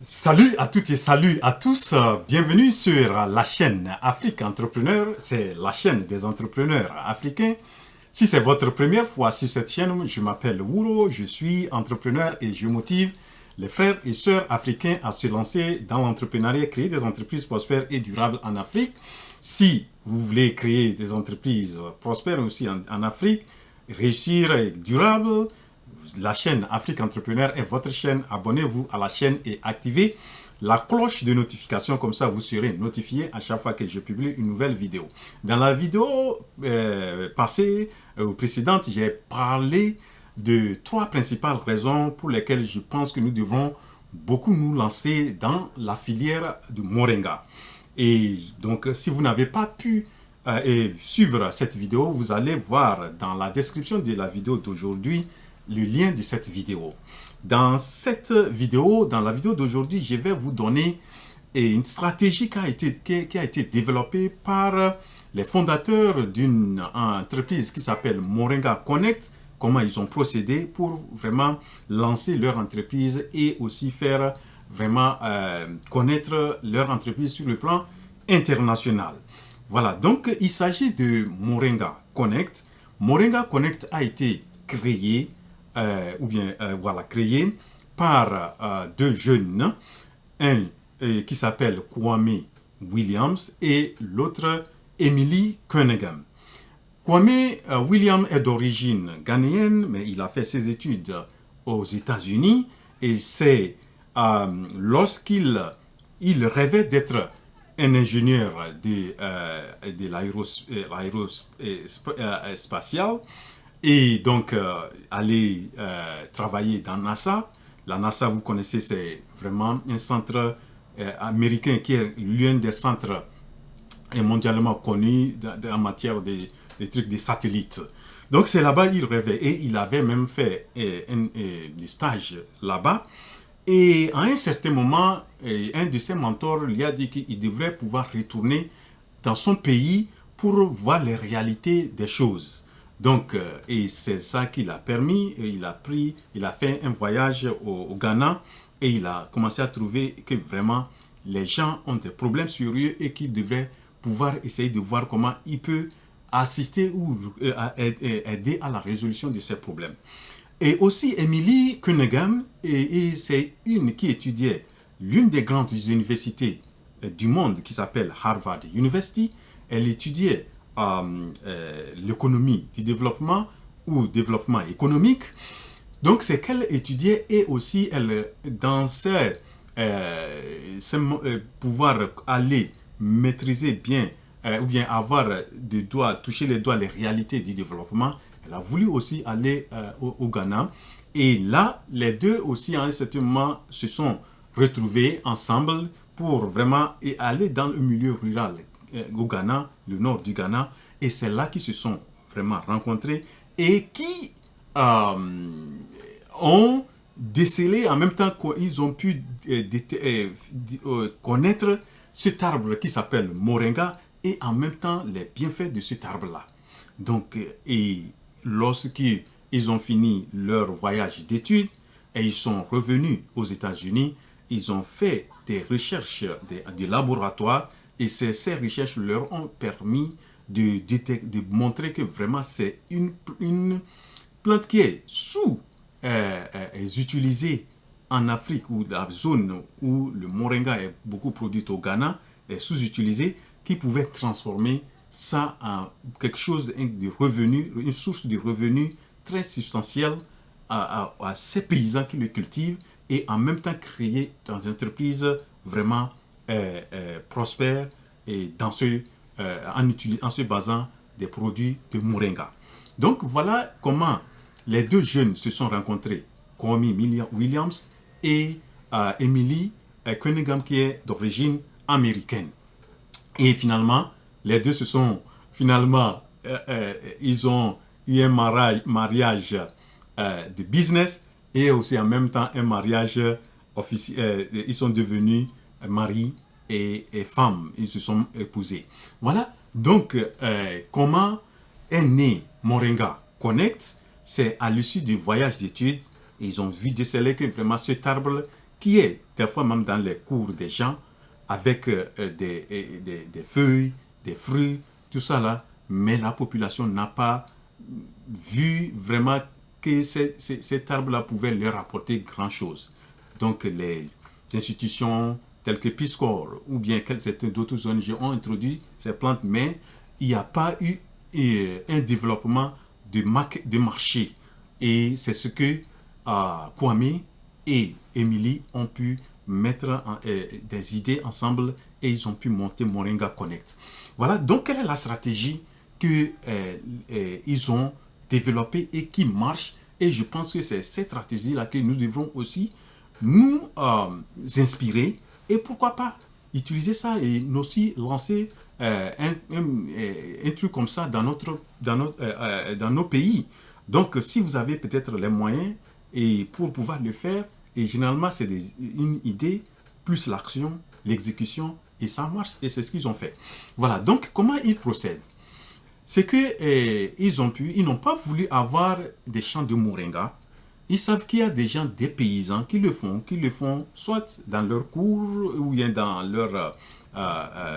Salut à toutes et salut à tous. Bienvenue sur la chaîne Afrique Entrepreneur. C'est la chaîne des entrepreneurs africains. Si c'est votre première fois sur cette chaîne, je m'appelle Wuro, je suis entrepreneur et je motive les frères et sœurs africains à se lancer dans l'entrepreneuriat, créer des entreprises prospères et durables en Afrique. Si vous voulez créer des entreprises prospères aussi en Afrique, réussir et durable, la chaîne Afrique Entrepreneur est votre chaîne. Abonnez-vous à la chaîne et activez la cloche de notification. Comme ça, vous serez notifié à chaque fois que je publie une nouvelle vidéo. Dans la vidéo passée ou précédente, j'ai parlé de 3 principales raisons pour lesquelles je pense que nous devons beaucoup nous lancer dans la filière du Moringa. Et donc, si vous n'avez pas pu suivre cette vidéo, vous allez voir dans la description de la vidéo d'aujourd'hui le lien de cette vidéo. Dans cette vidéo, dans la vidéo d'aujourd'hui, je vais vous donner une stratégie qui a été développée par les fondateurs d'une entreprise qui s'appelle Moringa Connect, comment ils ont procédé pour vraiment lancer leur entreprise et aussi faire vraiment connaître leur entreprise sur le plan international. Voilà, donc il s'agit de Moringa Connect. Moringa Connect a été créé créé par 2 jeunes, un qui s'appelle Kwame Williams et l'autre Emily Cunningham. Kwame Williams est d'origine ghanéenne, mais il a fait ses études aux États-Unis et c'est lorsqu'il rêvait d'être un ingénieur de l'aérospatial et donc aller travailler dans NASA. La NASA, vous connaissez, c'est vraiment un centre américain qui est l'un des centres mondialement connus en matière de trucs de satellites. Donc c'est là-bas qu'il rêvait et il avait même fait des stages là-bas. Et à un certain moment, un de ses mentors lui a dit qu'il devrait pouvoir retourner dans son pays pour voir les réalités des choses. Donc, et c'est ça qui l'a permis. Il a fait un voyage au Ghana et il a commencé à trouver que vraiment les gens ont des problèmes sérieux et qu'il devrait pouvoir essayer de voir comment il peut assister ou aider à la résolution de ces problèmes. Et aussi, Emily Cunningham, c'est une qui étudiait l'une des grandes universités du monde qui s'appelle Harvard University. Elle étudiait l'économie du développement ou développement économique. Donc, c'est qu'elle étudiait et aussi elle, dans pouvoir aller maîtriser bien ou bien avoir des doigts, toucher les doigts les réalités du développement. Elle a voulu aussi aller au Ghana. Et là, les deux aussi, à un certain moment, se sont retrouvés ensemble pour vraiment aller dans le milieu rural au Ghana, le nord du Ghana. Et c'est là qu'ils se sont vraiment rencontrés et qui ont décelé en même temps qu'ils ont pu connaître cet arbre qui s'appelle Moringa et en même temps les bienfaits de cet arbre-là. Donc, et lorsqu'ils ont fini leur voyage d'études et ils sont revenus aux États-Unis, ils ont fait des recherches, des laboratoires et ces recherches leur ont permis de montrer que vraiment c'est une plante qui est utilisée en Afrique ou la zone où le moringa est beaucoup produit au Ghana est sous-utilisée, qui pouvait transformer ça en quelque chose de revenu, une source de revenus très substantielle à ces paysans qui le cultivent et en même temps créer dans une entreprise vraiment prospère et en se basant des produits de moringa. Donc voilà comment les 2 jeunes se sont rencontrés, Kwame Williams et Emily Cunningham qui est d'origine américaine. Et finalement, les deux se sont ils ont eu un mariage de business et aussi en même temps un mariage officiel. Ils sont devenus mari et femme. Ils se sont épousés. Voilà donc comment est né Moringa Connect. C'est à l'issue du voyage d'études. Ils ont vu déceler que vraiment cet arbre qui est des fois même dans les cours des gens, avec des feuilles, des fruits, tout ça là, mais la population n'a pas vu vraiment que cet arbre-là pouvait leur apporter grand-chose. Donc les institutions telles que Peace Corps ou bien d'autres ONG ont introduit ces plantes, mais il n'y a pas eu un développement de marché. Et c'est ce que Kwame et Emily ont pu mettre des idées ensemble et ils ont pu monter Moringa Connect. Voilà, donc quelle est la stratégie qu'ils ont développée et qui marche. Et je pense que c'est cette stratégie-là que nous devons aussi nous inspirer et pourquoi pas utiliser ça et aussi lancer un truc comme ça dans nos pays. Donc, si vous avez peut-être les moyens et pour pouvoir le faire, et généralement, c'est une idée plus l'action, l'exécution, et ça marche, et c'est ce qu'ils ont fait. Voilà, donc comment ils procèdent? C'est que ils n'ont pas voulu avoir des champs de moringa. Ils savent qu'il y a des gens, des paysans qui le font soit dans leur cour ou bien dans leur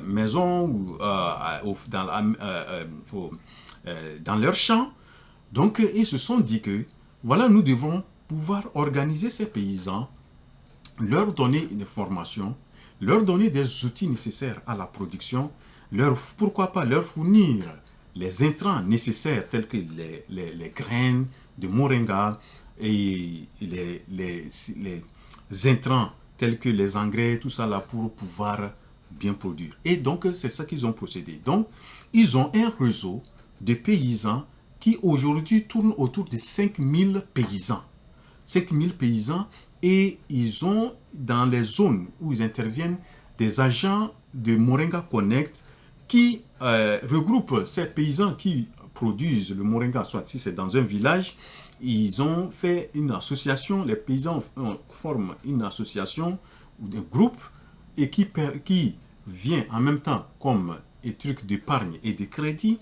maison ou dans leur champ. Donc, ils se sont dit que, voilà, nous devons pouvoir organiser ces paysans, leur donner une formation, leur donner des outils nécessaires à la production, pourquoi pas leur fournir les intrants nécessaires tels que les graines de moringa et les intrants tels que les engrais, tout ça là pour pouvoir bien produire. Et donc, c'est ça qu'ils ont procédé. Donc, ils ont un réseau de paysans qui aujourd'hui tourne autour de 5000 paysans. 5000 paysans et ils ont dans les zones où ils interviennent des agents de Moringa Connect qui regroupent ces paysans qui produisent le moringa, soit si c'est dans un village, ils ont fait une association, les paysans forment une association ou un groupe et qui vient en même temps comme un truc d'épargne et de crédit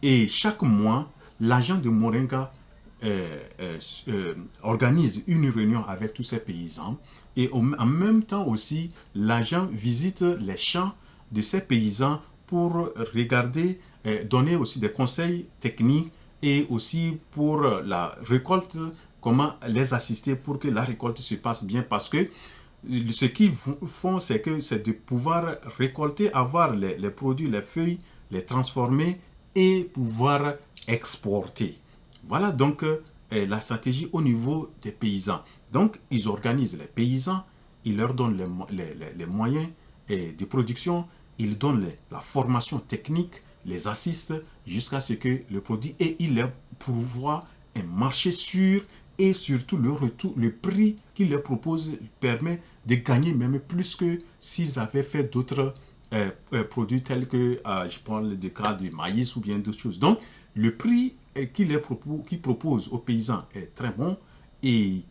et chaque mois, l'agent de Moringa organise une réunion avec tous ces paysans et en même temps aussi, l'agent visite les champs de ces paysans pour regarder, donner aussi des conseils techniques et aussi pour la récolte, comment les assister pour que la récolte se passe bien parce que ce qu'ils font, c'est de pouvoir récolter, avoir les produits, les feuilles, les transformer et pouvoir exporter. Voilà donc la stratégie au niveau des paysans. Donc, ils organisent les paysans, ils leur donnent les moyens de production, ils donnent la formation technique, les assistent jusqu'à ce que le produit et ils leur pourvoient un marché sûr et surtout le prix qu'ils leur proposent permet de gagner même plus que s'ils avaient fait d'autres produits tels que, je parle des cas de maïs ou bien d'autres choses. Donc, le prix qu'ils proposent aux paysans est très bon et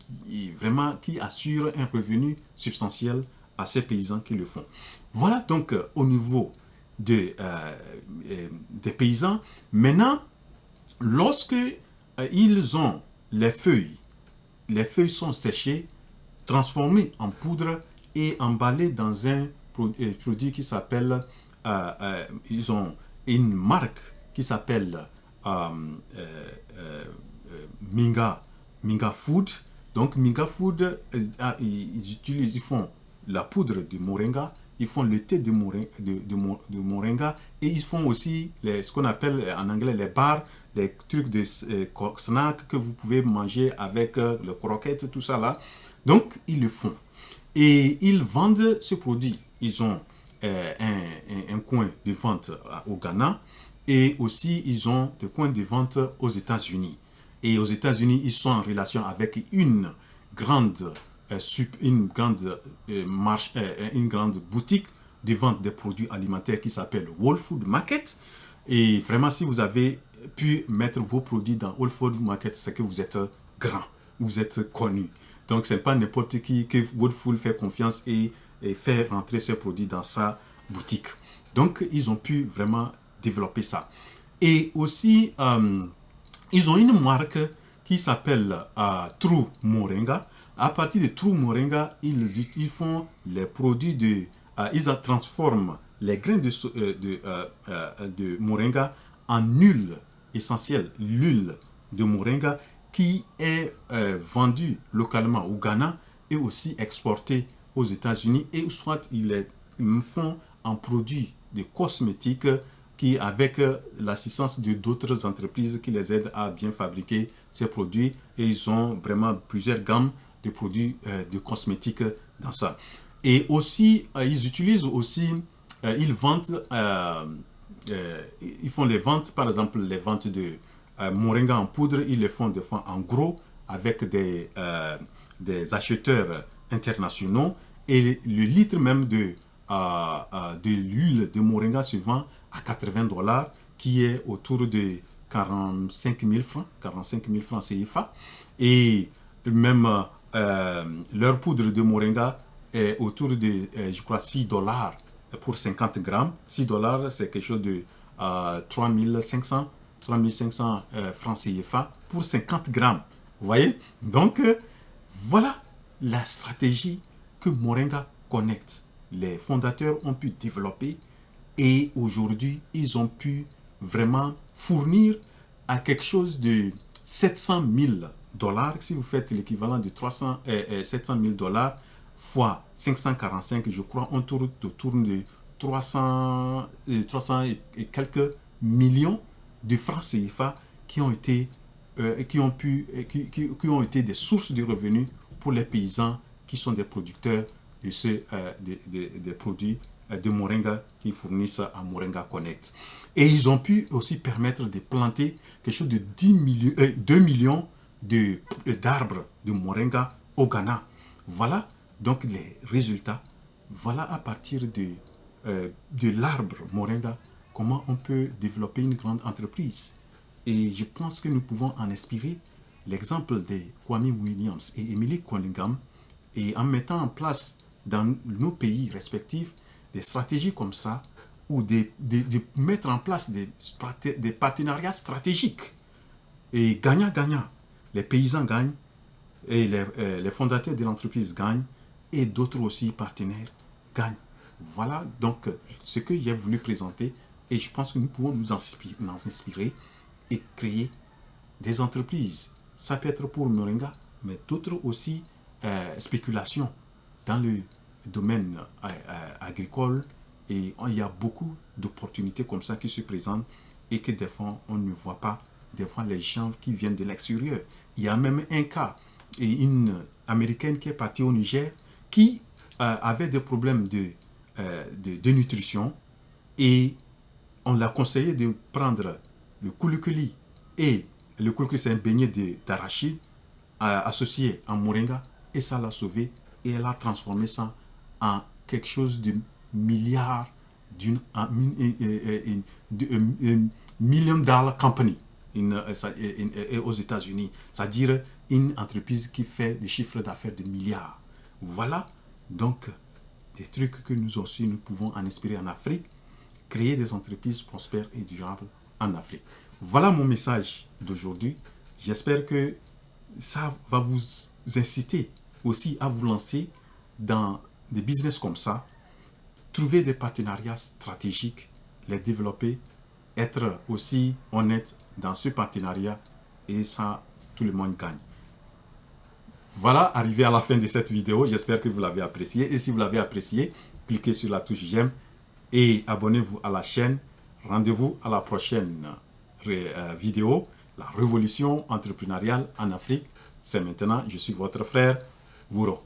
vraiment qui assure un revenu substantiel à ces paysans qui le font. Voilà donc au niveau des paysans. Maintenant, lorsque ils ont les feuilles sont séchées, transformées en poudre et emballées dans un produit qui s'appelle, ils ont une marque qui s'appelle Minga Food. Donc Minga Food, ils font la poudre de moringa, ils font le thé de moringa et ils font aussi ce qu'on appelle en anglais les bars, les trucs de snack que vous pouvez manger avec le croquette, tout ça là. Donc ils le font et ils vendent ce produit. Ils ont un coin de vente au Ghana et aussi ils ont des coins de vente aux États-Unis. Et aux États-Unis, ils sont en relation avec une grande boutique de vente des produits alimentaires qui s'appelle Whole Food Market. Et vraiment, si vous avez pu mettre vos produits dans Whole Food Market, c'est que vous êtes grand, vous êtes connu. Donc, ce n'est pas n'importe qui que Whole Food fait confiance et fait rentrer ses produits dans sa boutique. Donc, ils ont pu vraiment développer ça. Et aussi, ils ont une marque qui s'appelle True Moringa. À partir de True Moringa, ils font les produits ils transforment les grains de moringa en huile essentielle, l'huile de moringa qui est vendue localement au Ghana et aussi exportée aux États-Unis, et soit ils font en produits de cosmétiques qui, avec l'assistance de d'autres entreprises qui les aident à bien fabriquer ces produits, et ils ont vraiment plusieurs gammes de produits de cosmétiques dans ça. Et aussi, ils utilisent aussi, ils vendent, ils font les ventes, par exemple les ventes de moringa en poudre, ils les font des fois en gros avec des acheteurs internationaux, et le litre même de l'huile de moringa se vend à $80, qui est autour de 45 000 francs CFA. Et même leur poudre de moringa est autour de, je crois, $6 pour 50 grammes. $6, c'est quelque chose de 3500 francs CFA pour 50 grammes. Vous voyez? Donc, voilà la stratégie que Moringa Connect, les fondateurs ont pu développer, et aujourd'hui, ils ont pu vraiment fournir à quelque chose de $700 000. Si vous faites l'équivalent de 700 000 $ fois 545, je crois, on tourne de 300 et quelques millions de francs CFA qui ont été des sources de revenus pour les paysans qui sont des producteurs des produits de moringa qui fournissent à Moringa Connect. Et ils ont pu aussi permettre de planter quelque chose de 2 millions d'arbres de moringa au Ghana. Voilà donc les résultats. Voilà à partir de l'arbre moringa comment on peut développer une grande entreprise. Et je pense que nous pouvons en inspirer l'exemple de Kwame Williams et Emily Cunningham, et en mettant en place dans nos pays respectifs des stratégies comme ça, ou de mettre en place des partenariats stratégiques. Et gagnant-gagnant. Les paysans gagnent, et les fondateurs de l'entreprise gagnent, et d'autres aussi partenaires gagnent. Voilà donc ce que j'ai voulu présenter, et je pense que nous pouvons nous inspirer et créer des entreprises. Ça peut être pour Moringa, mais d'autres aussi spéculations dans le domaine agricole, et il y a beaucoup d'opportunités comme ça qui se présentent et que des fois on ne voit pas, des fois les gens qui viennent de l'extérieur. Il y a même un cas, et une américaine qui est partie au Niger qui avait des problèmes de nutrition, et on l'a conseillé de prendre le koulikuli, et le koulikuli c'est un beignet d'arachide associé à moringa, et ça l'a sauvé, et elle a transformé ça en quelque chose de milliard, d'une million-dollar company aux États-Unis, c'est-à-dire une entreprise qui fait des chiffres d'affaires de milliards. Voilà donc des trucs que nous aussi nous pouvons en inspirer en Afrique, créer des entreprises prospères et durables en Afrique. Voilà mon message d'aujourd'hui. J'espère que ça va vous inciter aussi à vous lancer dans des business comme ça, trouver des partenariats stratégiques, les développer, être aussi honnête dans ce partenariat, et ça, tout le monde gagne. Voilà, arrivé à la fin de cette vidéo. J'espère que vous l'avez apprécié. Et si vous l'avez apprécié, cliquez sur la touche j'aime et abonnez-vous à la chaîne. Rendez-vous à la prochaine vidéo. La révolution entrepreneuriale en Afrique, c'est maintenant. Je suis votre frère Wouro.